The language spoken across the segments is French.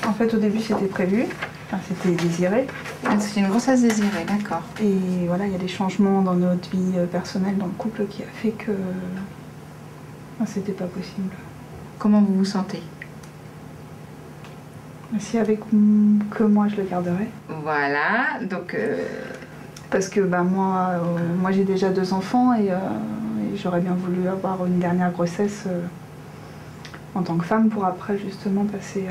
En fait, au début, c'était prévu, enfin, c'était désiré. C'est une grossesse désirée, d'accord. Et voilà, il y a des changements dans notre vie personnelle, dans le couple, qui a fait que c'était pas possible. Comment vous vous sentez? Si avec que moi, je le garderai. Voilà, donc... Parce que moi j'ai déjà 2 enfants et j'aurais bien voulu avoir une dernière grossesse en tant que femme pour après justement passer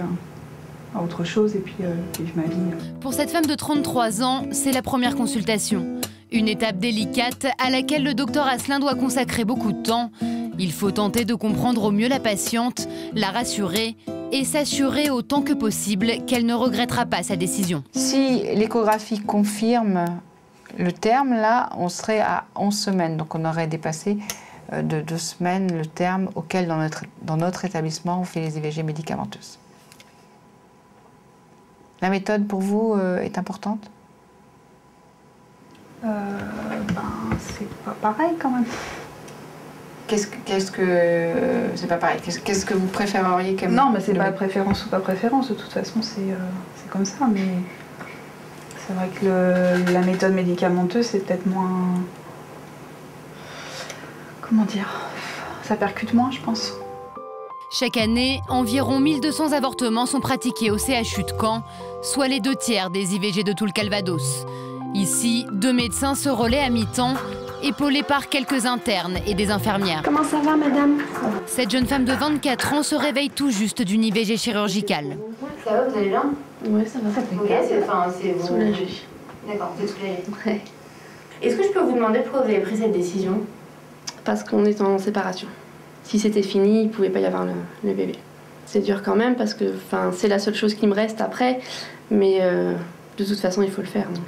à autre chose et puis vivre ma vie. Pour cette femme de 33 ans, c'est la première consultation. Une étape délicate à laquelle le docteur Asselin doit consacrer beaucoup de temps. Il faut tenter de comprendre au mieux la patiente, la rassurer et s'assurer autant que possible qu'elle ne regrettera pas sa décision. Si l'échographie confirme le terme, là, on serait à 11 semaines. Donc on aurait dépassé de 2 semaines le terme auquel dans notre établissement on fait les IVG médicamenteuses. La méthode pour vous est importante? C'est pas pareil quand même. Qu'est-ce que... C'est pas pareil. Qu'est-ce que vous préféreriez comme... Non, mais c'est pas préférence ou pas préférence. De toute façon, c'est comme ça. Mais c'est vrai que la méthode médicamenteuse, c'est peut-être moins... Comment dire? Ça percute moins, je pense. Chaque année, environ 1200 avortements sont pratiqués au CHU de Caen, soit les 2/3 des IVG de tout le Calvados. Ici, 2 médecins se relaient à mi-temps, épaulés par quelques internes et des infirmières. Comment ça va, madame? Cette jeune femme de 24 ans se réveille tout juste d'une IVG chirurgicale. Ça va, vous allez bien? Oui, ça va. Ok, c'est bon. Soulagée. D'accord, vous êtes soulagée. Ouais. Est-ce que je peux vous demander pourquoi vous avez pris cette décision? Parce qu'on est en séparation. Si c'était fini, il ne pouvait pas y avoir le bébé. C'est dur quand même parce que c'est la seule chose qui me reste après, mais de toute façon, il faut le faire. Donc.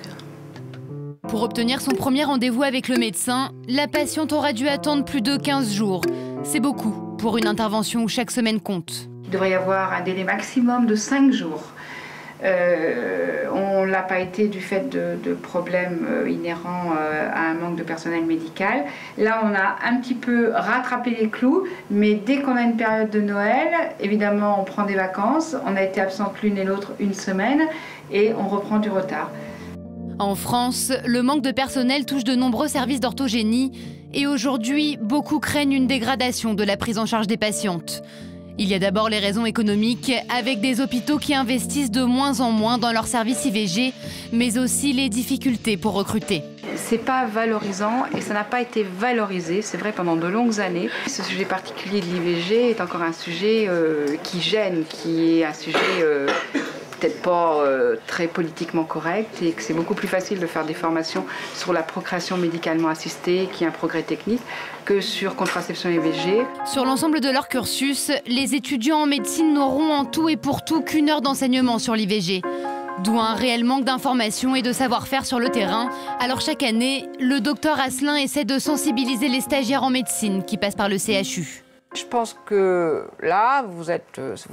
Pour obtenir son premier rendez-vous avec le médecin, la patiente aura dû attendre plus de 15 jours. C'est beaucoup pour une intervention où chaque semaine compte. Il devrait y avoir un délai maximum de 5 jours. On ne l'a pas été du fait de problèmes inhérents à un manque de personnel médical. Là, on a un petit peu rattrapé les clous, mais dès qu'on a une période de Noël, évidemment, on prend des vacances. On a été absentes l'une et l'autre 1 semaine et on reprend du retard. En France, le manque de personnel touche de nombreux services d'orthogénie et aujourd'hui, beaucoup craignent une dégradation de la prise en charge des patientes. Il y a d'abord les raisons économiques, avec des hôpitaux qui investissent de moins en moins dans leurs services IVG, mais aussi les difficultés pour recruter. C'est pas valorisant et ça n'a pas été valorisé, c'est vrai, pendant de longues années. Ce sujet particulier de l'IVG est encore un sujet qui gêne, qui est un sujet peut-être pas très politiquement correct et que c'est beaucoup plus facile de faire des formations sur la procréation médicalement assistée, qui est un progrès technique, que sur contraception IVG. Sur l'ensemble de leur cursus, les étudiants en médecine n'auront en tout et pour tout qu'1 heure d'enseignement sur l'IVG. D'où un réel manque d'informations et de savoir-faire sur le terrain. Alors chaque année, le docteur Asselin essaie de sensibiliser les stagiaires en médecine qui passent par le CHU. Je pense que là, vous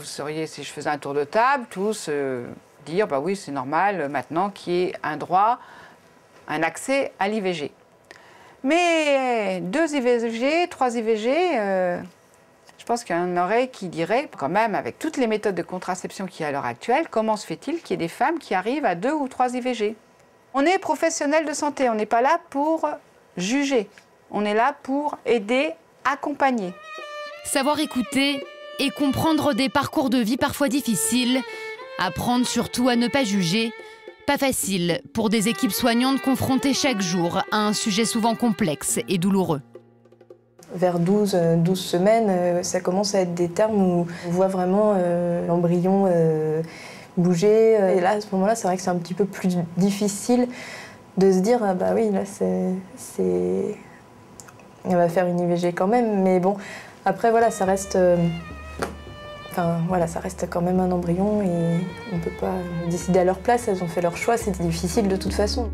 seriez, si je faisais un tour de table, tous dire, bah oui, c'est normal maintenant qu'il y ait un droit, un accès à l'IVG. Mais 2 IVG, 3 IVG, je pense qu'il y en aurait qui diraient, quand même, avec toutes les méthodes de contraception qu'il y a à l'heure actuelle, comment se fait-il qu'il y ait des femmes qui arrivent à 2 ou 3 IVG? On est professionnels de santé, on n'est pas là pour juger, on est là pour aider, accompagner. Savoir écouter et comprendre des parcours de vie parfois difficiles, apprendre surtout à ne pas juger. Pas facile pour des équipes soignantes confrontées chaque jour à un sujet souvent complexe et douloureux. Vers 12 semaines, ça commence à être des termes où on voit vraiment l'embryon bouger. Et là, à ce moment-là, c'est vrai que c'est un petit peu plus difficile de se dire ah bah oui, là, elle va faire une IVG quand même. Mais bon, après, voilà, ça reste... ça reste quand même un embryon et on ne peut pas décider à leur place, elles ont fait leur choix, c'est difficile de toute façon.